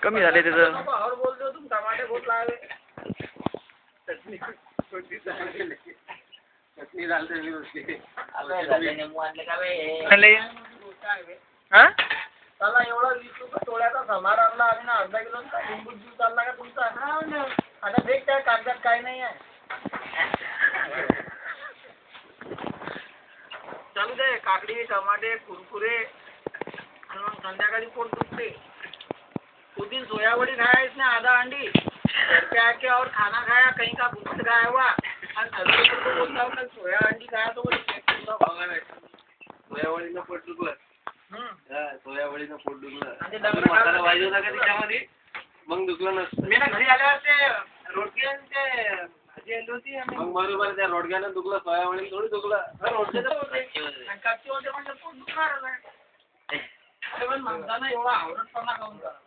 कमी झाले त्याचं. और बोलतो तुम टमाटे बहुत लावे. चटणी डालते मी उसके. अबे नींबू आणले का बे? आणले. हा? चला एवढा 20 रुपये तोड्याचा समार आणला आणि ना अर्धा किलोचा लिंबू ज्यूस चालला का तुमचा? आता देख त्या कागदात काय नाही आहे. चालू दे काकडी टमाटे कुरकुरे आणि मग संध्याकाळी पोट दुखते. उस दिन सोयाबड़ी खाया इसने आधा अंडी घर पे आके और खाना खाया कहीं का भूत खाया हुआ और घर को बोलता हूँ कल सोया अंडी खाया तो बोले सोयाबड़ीनं पोट दुखलं. सोयाबड़ीनं पोट दुखलं मसाला पाहिजे होता का त्याच्यामध्ये मग दुखलं नसतं. मी ना घरी आल्यावर ते रोटकी आणि ते भाजी आणली होती मग बरोबर त्या रोटक्यानं दुखलं सोयाबड़ी थोडी दुखलं रोटके तर होते आणि कच्चे होते म्हणजे पोट दुखणार. अरे पण माणसानं एवढा आवडतपणा काऊन करा.